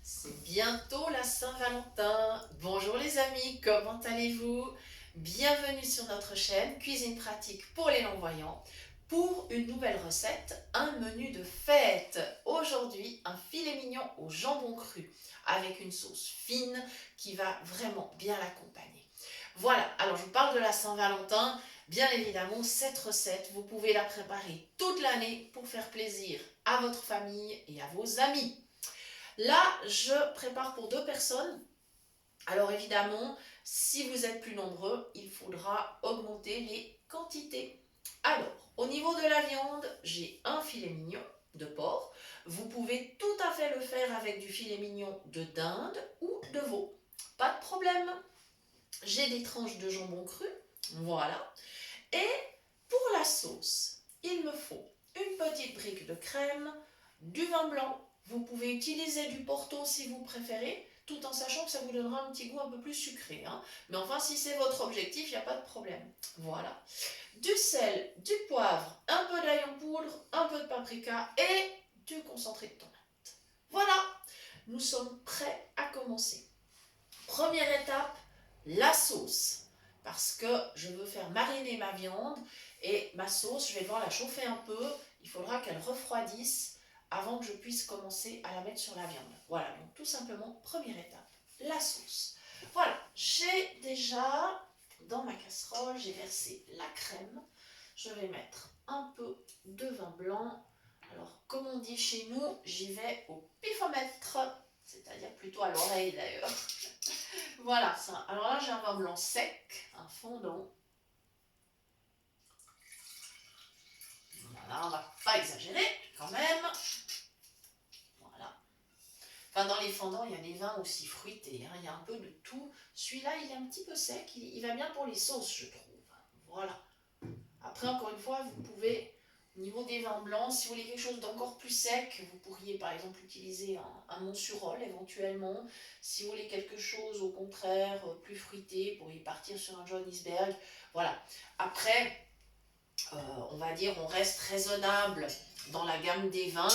C'est bientôt la Saint-Valentin. Bonjour les amis, comment allez-vous? Bienvenue sur notre chaîne Cuisine pratique pour les non-voyants pour une nouvelle recette, un menu de fête. Aujourd'hui, un filet mignon au jambon cru avec une sauce fine qui va vraiment bien l'accompagner. Voilà, alors je vous parle de la Saint-Valentin. Bien évidemment, cette recette, vous pouvez la préparer toute l'année pour faire plaisir à votre famille et à vos amis. Là, je prépare pour 2 personnes. Alors évidemment, si vous êtes plus nombreux, il faudra augmenter les quantités. Alors, au niveau de la viande, j'ai un filet mignon de porc. Vous pouvez tout à fait le faire avec du filet mignon de dinde ou de veau. Pas de problème. J'ai des tranches de jambon cru. Voilà. Et pour la sauce, il me faut une petite brique de crème, du vin blanc. Vous pouvez utiliser du Porto si vous préférez, tout en sachant que ça vous donnera un petit goût un peu plus sucré. Mais enfin, si c'est votre objectif, il n'y a pas de problème. Voilà. Du sel, du poivre, un peu d'ail en poudre, un peu de paprika et du concentré de tomate. Voilà, nous sommes prêts à commencer. Première étape, la sauce. Parce que je veux faire mariner ma viande et ma sauce, je vais devoir la chauffer un peu. Il faudra qu'elle refroidisse avant que je puisse commencer à la mettre sur la viande. Voilà, donc tout simplement, première étape, la sauce. Voilà, j'ai déjà dans ma casserole, j'ai versé la crème. Je vais mettre un peu de vin blanc. Alors, comme on dit chez nous, j'y vais au pifomètre, c'est-à-dire plutôt à l'oreille d'ailleurs. Voilà, ça. Alors là, j'ai un vin blanc sec, un fondant. Voilà, on va pas exagérer quand même. Voilà. Enfin, dans les fondants, il y a des vins aussi fruités. Il y a un peu de tout. Celui-là, il est un petit peu sec. Il va bien pour les sauces, je trouve. Voilà. Après, encore une fois, vous pouvez, au niveau des vins blancs, si vous voulez quelque chose d'encore plus sec, vous pourriez par exemple utiliser un Monsurol éventuellement. Si vous voulez quelque chose au contraire plus fruité, vous pourriez partir sur un Johannisberg. Voilà. Après, on va dire, on reste raisonnable dans la gamme des vins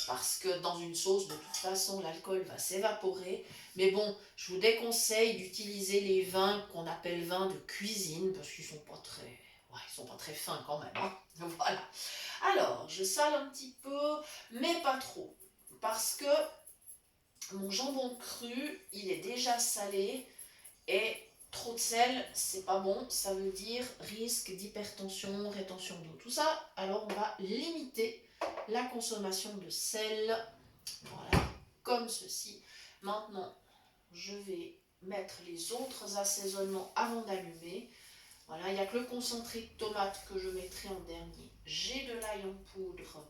parce que dans une sauce, de toute façon, l'alcool va s'évaporer. Mais bon, je vous déconseille d'utiliser les vins qu'on appelle vins de cuisine parce qu'ils sont pas très, ouais, ils sont pas très fins quand même. Voilà. Alors, je sale un petit peu, mais pas trop, parce que mon jambon cru, il est déjà salé et trop de sel, c'est pas bon, ça veut dire risque d'hypertension, rétention d'eau, tout ça. Alors on va limiter la consommation de sel, voilà, comme ceci. Maintenant, je vais mettre les autres assaisonnements avant d'allumer. Voilà, il n'y a que le concentré de tomate que je mettrai en dernier. J'ai de l'ail en poudre,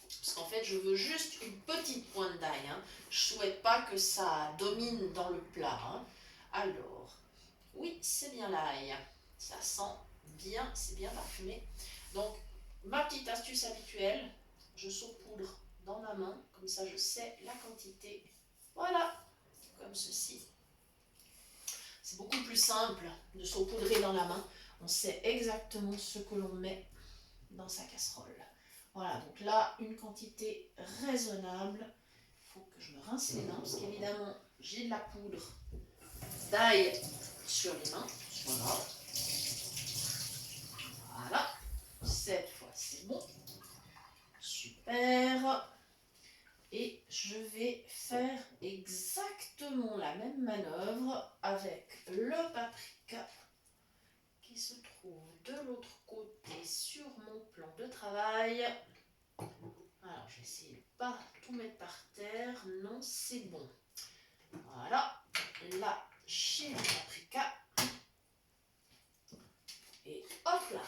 parce qu'en fait, je veux juste une petite pointe d'ail. Je ne souhaite pas que ça domine dans le plat. Alors, oui, c'est bien l'ail. Ça sent bien, c'est bien parfumé. Donc, ma petite astuce habituelle, je saupoudre dans ma main, comme ça je sais la quantité. Voilà, comme ceci. C'est beaucoup plus simple de saupoudrer dans la main. On sait exactement ce que l'on met dans sa casserole. Voilà, donc là, une quantité raisonnable. Il faut que je me rince les mains, parce qu'évidemment, j'ai de la poudre d'ail sur les mains. Voilà. Voilà. Cette fois, c'est bon. Super. Et je vais faire exactement la même manœuvre avec le paprika qui se trouve de l'autre côté sur mon plan de travail. Alors, je vais essayer de ne pas tout mettre par terre. Non, c'est bon. Voilà. Là, j'ai le paprika. Et hop là.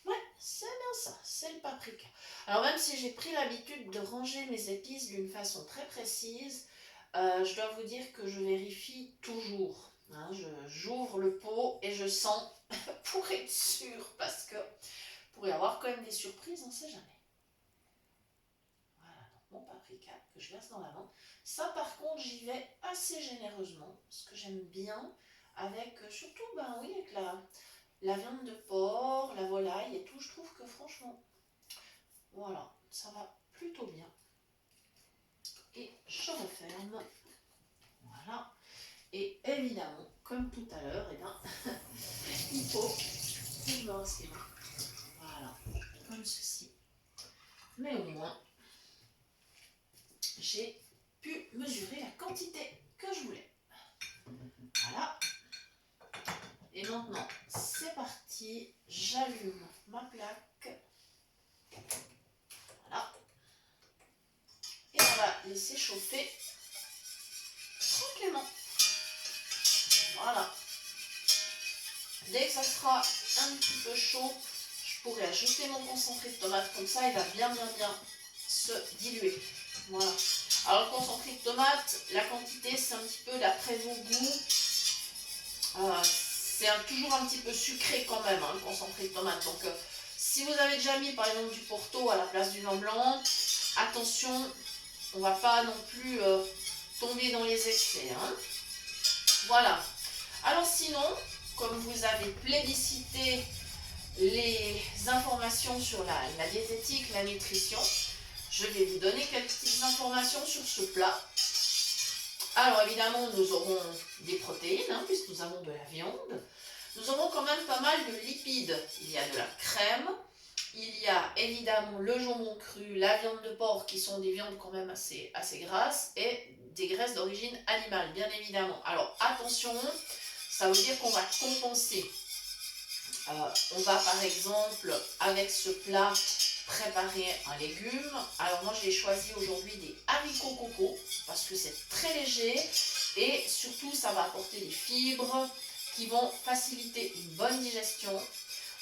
Ouais, c'est bien ça, c'est le paprika. Alors même si j'ai pris l'habitude de ranger mes épices d'une façon très précise, je dois vous dire que je vérifie toujours. J'ouvre le pot et je sens pour être sûre, parce que pour y avoir quand même des surprises, on ne sait jamais. Voilà, donc mon paprika que je verse dans la main. Ça par contre, j'y vais assez généreusement, parce que j'aime bien, avec surtout, ben oui, avec la viande de porc, la volaille et tout, je trouve que franchement, voilà, ça va plutôt bien. Et je referme. Voilà. Et évidemment, comme tout à l'heure, eh bien, il faut que je me rince les mains. Voilà, comme ceci. Mais au moins, j'ai pu mesurer la quantité que je voulais. Voilà. Et maintenant, c'est parti. J'allume ma plaque. Voilà. Et on va laisser chauffer tranquillement. Voilà. Dès que ça sera un petit peu chaud, je pourrai ajouter mon concentré de tomate. Comme ça, il va bien se diluer. Voilà. Alors, le concentré de tomate, la quantité, c'est un petit peu d'après vos goûts. C'est toujours un petit peu sucré quand même, hein, le concentré de tomate. Donc, si vous avez déjà mis, par exemple, du Porto à la place du vin blanc, attention, on ne va pas non plus tomber dans les excès. Hein. Voilà. Alors sinon, comme vous avez plébiscité les informations sur la diététique, la nutrition, je vais vous donner quelques petites informations sur ce plat. Alors évidemment, nous aurons des protéines, hein, puisque nous avons de la viande. Nous aurons quand même pas mal de lipides. Il y a de la crème, il y a évidemment le jambon cru, la viande de porc, qui sont des viandes quand même assez grasses, et des graisses d'origine animale, bien évidemment. Alors attention, ça veut dire qu'on va compenser. On va par exemple, avec ce plat, préparer un légume. Alors moi j'ai choisi aujourd'hui des haricots coco, parce que c'est très léger, et surtout ça va apporter des fibres qui vont faciliter une bonne digestion.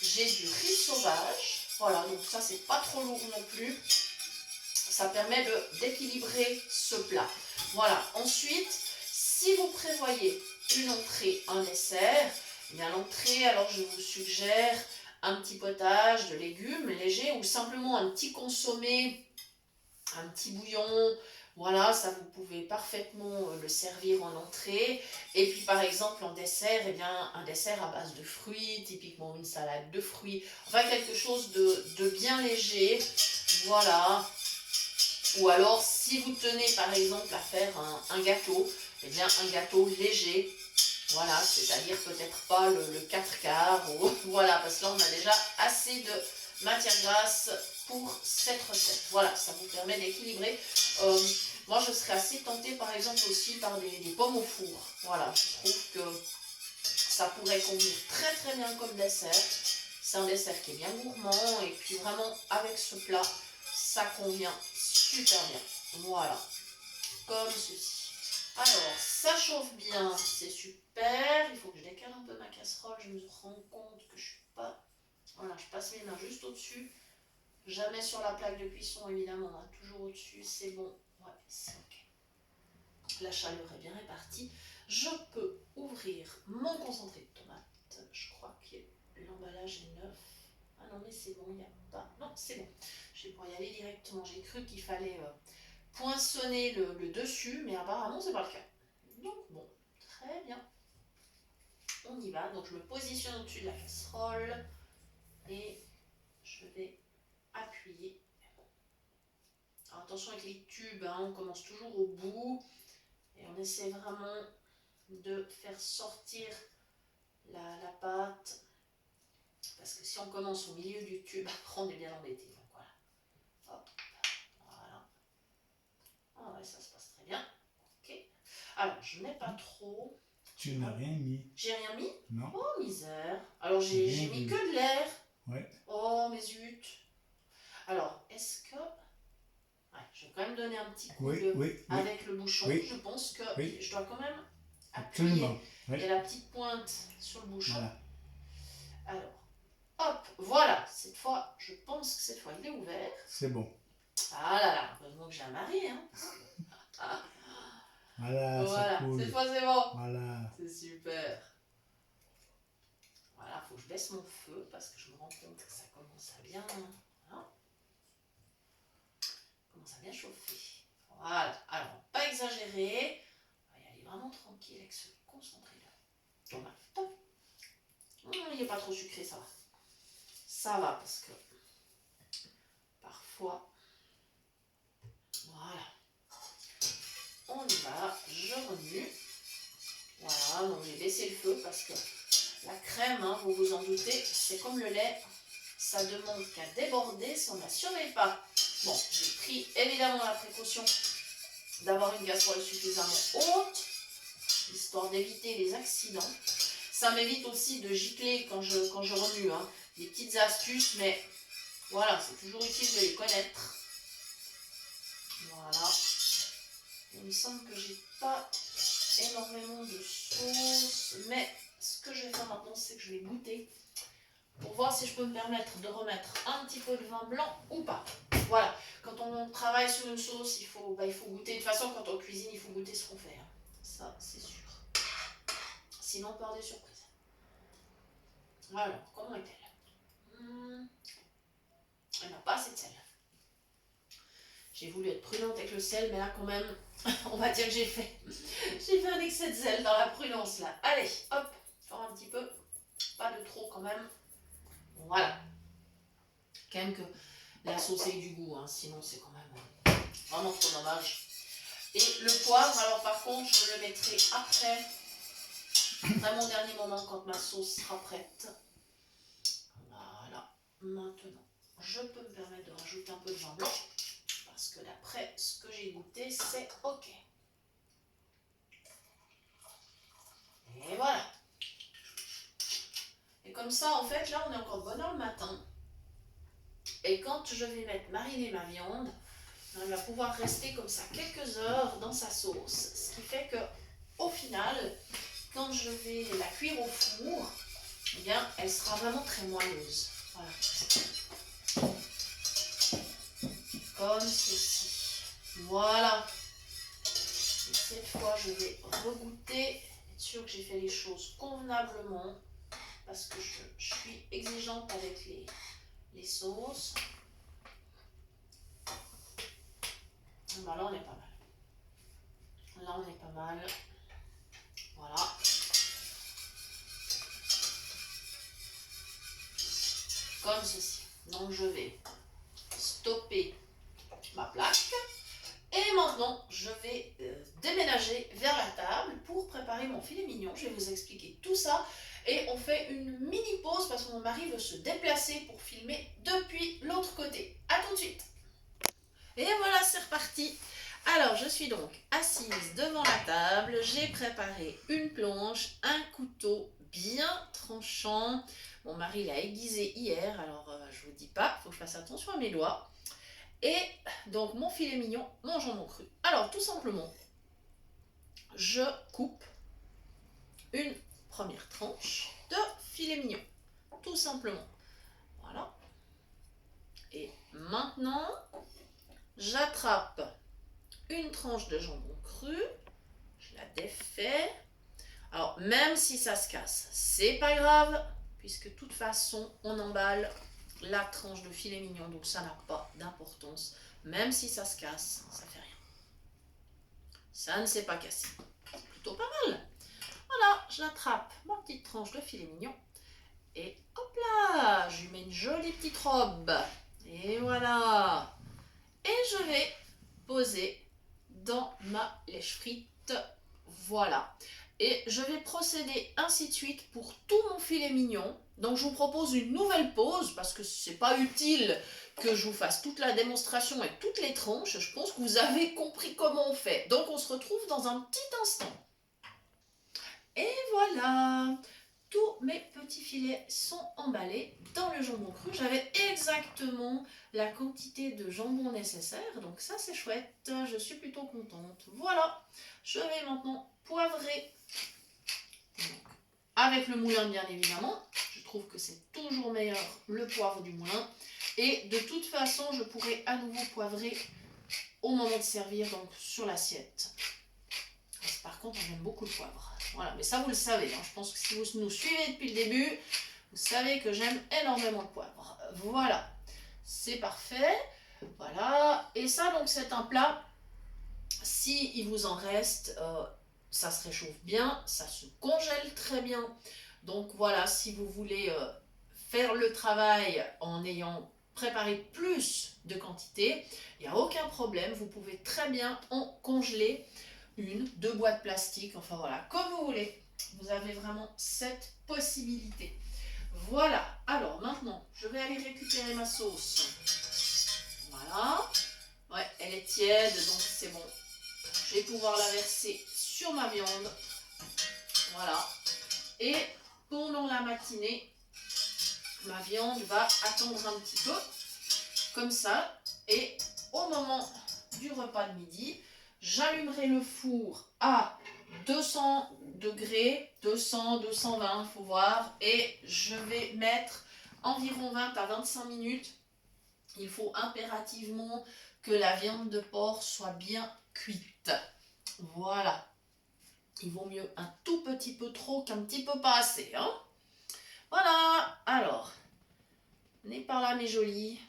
J'ai du riz sauvage, voilà, donc ça c'est pas trop lourd non plus. Ça permet d'équilibrer ce plat. Voilà, ensuite, si vous prévoyez une entrée, un dessert, eh bien l'entrée, alors je vous suggère un petit potage de légumes léger ou simplement un petit consommé, un petit bouillon. Voilà, ça vous pouvez parfaitement le servir en entrée. Et puis par exemple en dessert, eh bien un dessert à base de fruits, typiquement une salade de fruits, enfin quelque chose de bien léger. Voilà. Ou alors si vous tenez par exemple à faire un gâteau, eh bien un gâteau léger. Voilà, c'est-à-dire peut-être pas le 4 quarts, ou, voilà, parce que là on a déjà assez de matière grasse pour cette recette. Voilà, ça vous permet d'équilibrer. Moi je serais assez tentée par exemple aussi par des pommes au four. Voilà, je trouve que ça pourrait convenir très très bien comme dessert. C'est un dessert qui est bien gourmand et puis vraiment avec ce plat, ça convient super bien. Voilà, comme ceci. Alors, ça chauffe bien, c'est super. Il faut que je décale un peu ma casserole. Je me rends compte que je suis pas... Voilà, je passe mes mains juste au-dessus. Jamais sur la plaque de cuisson, évidemment. Hein. Toujours au-dessus, c'est bon. Ouais, c'est ok. La chaleur est bien répartie. Je peux ouvrir mon concentré de tomate. Je crois que l'emballage est neuf. Ah non, mais c'est bon, il n'y a pas... Non, c'est bon. Je vais pouvoir y aller directement. J'ai cru qu'il fallait poinçonner le dessus, mais apparemment, c'est pas le cas. Donc bon, très bien. On y va. Donc je me positionne au-dessus de la casserole et je vais appuyer. Alors attention avec les tubes, hein, on commence toujours au bout et on essaie vraiment de faire sortir la pâte. Parce que si on commence au milieu du tube, après on est bien embêté. Donc voilà. Hop, voilà. Ah ouais, ça se passe très bien. Ok. Alors je mets pas trop. Tu n'as rien mis. J'ai rien mis? Non. Oh misère. Alors j'ai mis que de l'air. Ouais. Oh mais zut. Alors est-ce que... Ouais, je vais quand même donner un petit coup avec le bouchon. Oui. Je pense que je dois quand même appuyer. Absolument. Oui. Et la petite pointe sur le bouchon. Voilà. Alors, hop, voilà. Cette fois, je pense que cette fois il est ouvert. C'est bon. Ah là là, heureusement que j'ai un mari. Hein. Ah. Voilà, voilà. Ça coule. Cette fois c'est bon. Voilà. C'est super. Voilà, il faut que je baisse mon feu parce que je me rends compte que ça commence à bien... Voilà. Commence à bien chauffer. Voilà. Alors, pas exagérer. On va y aller vraiment tranquille avec ce concentré là. Tomate. Top. Il n'est pas trop sucré, ça va. Ça va parce que parfois... Voilà. on y va, je remue. Voilà, donc j'ai baissé le feu parce que la crème, hein, vous vous en doutez, c'est comme le lait, ça demande qu'à déborder si on ne la surveille pas. Bon, j'ai pris évidemment la précaution d'avoir une casserole suffisamment haute, histoire d'éviter les accidents. Ça m'évite aussi de gicler quand je remue, hein. Des petites astuces, mais voilà, c'est toujours utile de les connaître. Voilà. Il me semble que j'ai pas énormément de sauce, mais ce que je vais faire maintenant, c'est que je vais goûter pour voir si je peux me permettre de remettre un petit peu de vin blanc ou pas. Voilà, quand on travaille sur une sauce, il faut goûter. De toute façon, quand on cuisine, il faut goûter ce qu'on fait, hein. Ça, c'est sûr. Sinon, on peut avoir des surprises. Alors, comment est-elle? Elle n'a pas assez de sel. J'ai voulu être prudente avec le sel, mais là, quand même, on va dire que j'ai fait un excès de sel dans la prudence, là. Allez, hop, faire un petit peu. Pas de trop, quand même. Voilà. Quand même que la sauce ait du goût, hein, sinon c'est quand même vraiment trop dommage. Et le poivre, alors par contre, je le mettrai après, à mon dernier moment, quand ma sauce sera prête. Voilà. Maintenant, je peux me permettre de rajouter un peu de vin blanc, parce que d'après ce que j'ai goûté, c'est ok. Et voilà. Et comme ça, en fait, là, on est encore de bonne heure le matin. Et quand je vais mettre mariner ma viande, elle va pouvoir rester comme ça quelques heures dans sa sauce. Ce qui fait que, au final, quand je vais la cuire au four, eh bien, elle sera vraiment très moelleuse. Voilà. Comme ceci. Voilà. Et cette fois, je vais regoûter, être sûre que j'ai fait les choses convenablement, parce que je suis exigeante avec les sauces. Bah là, on est pas mal. Là, on est pas mal. Voilà. Comme ceci. Donc, je vais stopper ma plaque. Et maintenant, je vais déménager vers la table pour préparer mon filet mignon. Je vais vous expliquer tout ça. Et on fait une mini pause parce que mon mari veut se déplacer pour filmer depuis l'autre côté. A tout de suite. Et voilà, c'est reparti. Alors, je suis donc assise devant la table. J'ai préparé une planche, un couteau bien tranchant. Mon mari l'a aiguisé hier, alors je vous dis pas, il faut que je fasse attention à mes doigts. Et donc, mon filet mignon, mon jambon cru. Alors, tout simplement, je coupe une première tranche de filet mignon. Tout simplement. Voilà. Et maintenant, j'attrape une tranche de jambon cru, je la défais. Alors, même si ça se casse, c'est pas grave, puisque de toute façon, on emballe la tranche de filet mignon, donc ça n'a pas d'importance. Même si ça se casse, ça fait rien. Ça ne s'est pas cassé. C'est plutôt pas mal. Voilà, j'attrape ma petite tranche de filet mignon. Et hop là, je lui mets une jolie petite robe. Et voilà. Et je vais poser dans ma lèche frite. Voilà. Et je vais procéder ainsi de suite pour tout mon filet mignon. Donc je vous propose une nouvelle pause parce que c'est pas utile que je vous fasse toute la démonstration avec toutes les tranches. Je pense que vous avez compris comment on fait. Donc on se retrouve dans un petit instant. Et voilà, tous mes petits filets sont emballés dans le jambon cru. J'avais exactement la quantité de jambon nécessaire, donc ça c'est chouette, je suis plutôt contente. Voilà, je vais maintenant poivrer, donc, avec le moulin bien évidemment. Je trouve que c'est toujours meilleur le poivre du moulin. Et de toute façon, je pourrai à nouveau poivrer au moment de servir, donc sur l'assiette. Par contre, j'aime beaucoup le poivre. Voilà, mais ça vous le savez, hein. Je pense que si vous nous suivez depuis le début, vous savez que j'aime énormément le poivre. Voilà, c'est parfait. Voilà, et ça donc c'est un plat, si il vous en reste, ça se réchauffe bien, ça se congèle très bien. Donc voilà, si vous voulez faire le travail en ayant préparé plus de quantité, il n'y a aucun problème, vous pouvez très bien en congeler une, 2 boîtes plastiques, enfin voilà, comme vous voulez. Vous avez vraiment cette possibilité. Voilà, alors maintenant, je vais aller récupérer ma sauce. Voilà. Ouais, elle est tiède, donc c'est bon. Je vais pouvoir la verser sur ma viande. Voilà. Et pendant la matinée, ma viande va attendre un petit peu, comme ça. Et au moment du repas de midi, j'allumerai le four à 200 degrés, 200, 220, il faut voir. Et je vais mettre environ 20 à 25 minutes. Il faut impérativement que la viande de porc soit bien cuite. Voilà. Il vaut mieux un tout petit peu trop qu'un petit peu pas assez. Hein, voilà. Alors, venez par là mes jolis.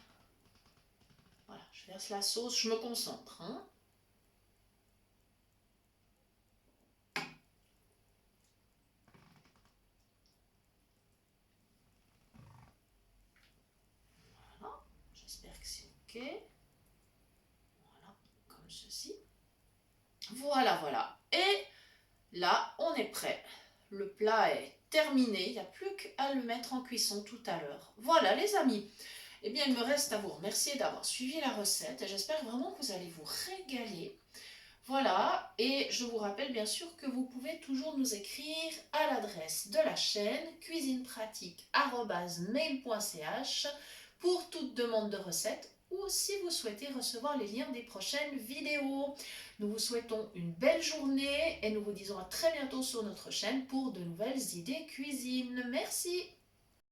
Voilà, je verse la sauce, je me concentre. Hein. Voilà, j'espère que c'est ok. Voilà, comme ceci. Voilà, voilà. Et là, on est prêt. Le plat est terminé. Il n'y a plus qu'à le mettre en cuisson tout à l'heure. Voilà, les amis. Eh bien, il me reste à vous remercier d'avoir suivi la recette. Et j'espère vraiment que vous allez vous régaler. Voilà, et je vous rappelle bien sûr que vous pouvez toujours nous écrire à l'adresse de la chaîne cuisinepratique@mail.ch pour toute demande de recette ou si vous souhaitez recevoir les liens des prochaines vidéos. Nous vous souhaitons une belle journée et nous vous disons à très bientôt sur notre chaîne pour de nouvelles idées cuisine. Merci.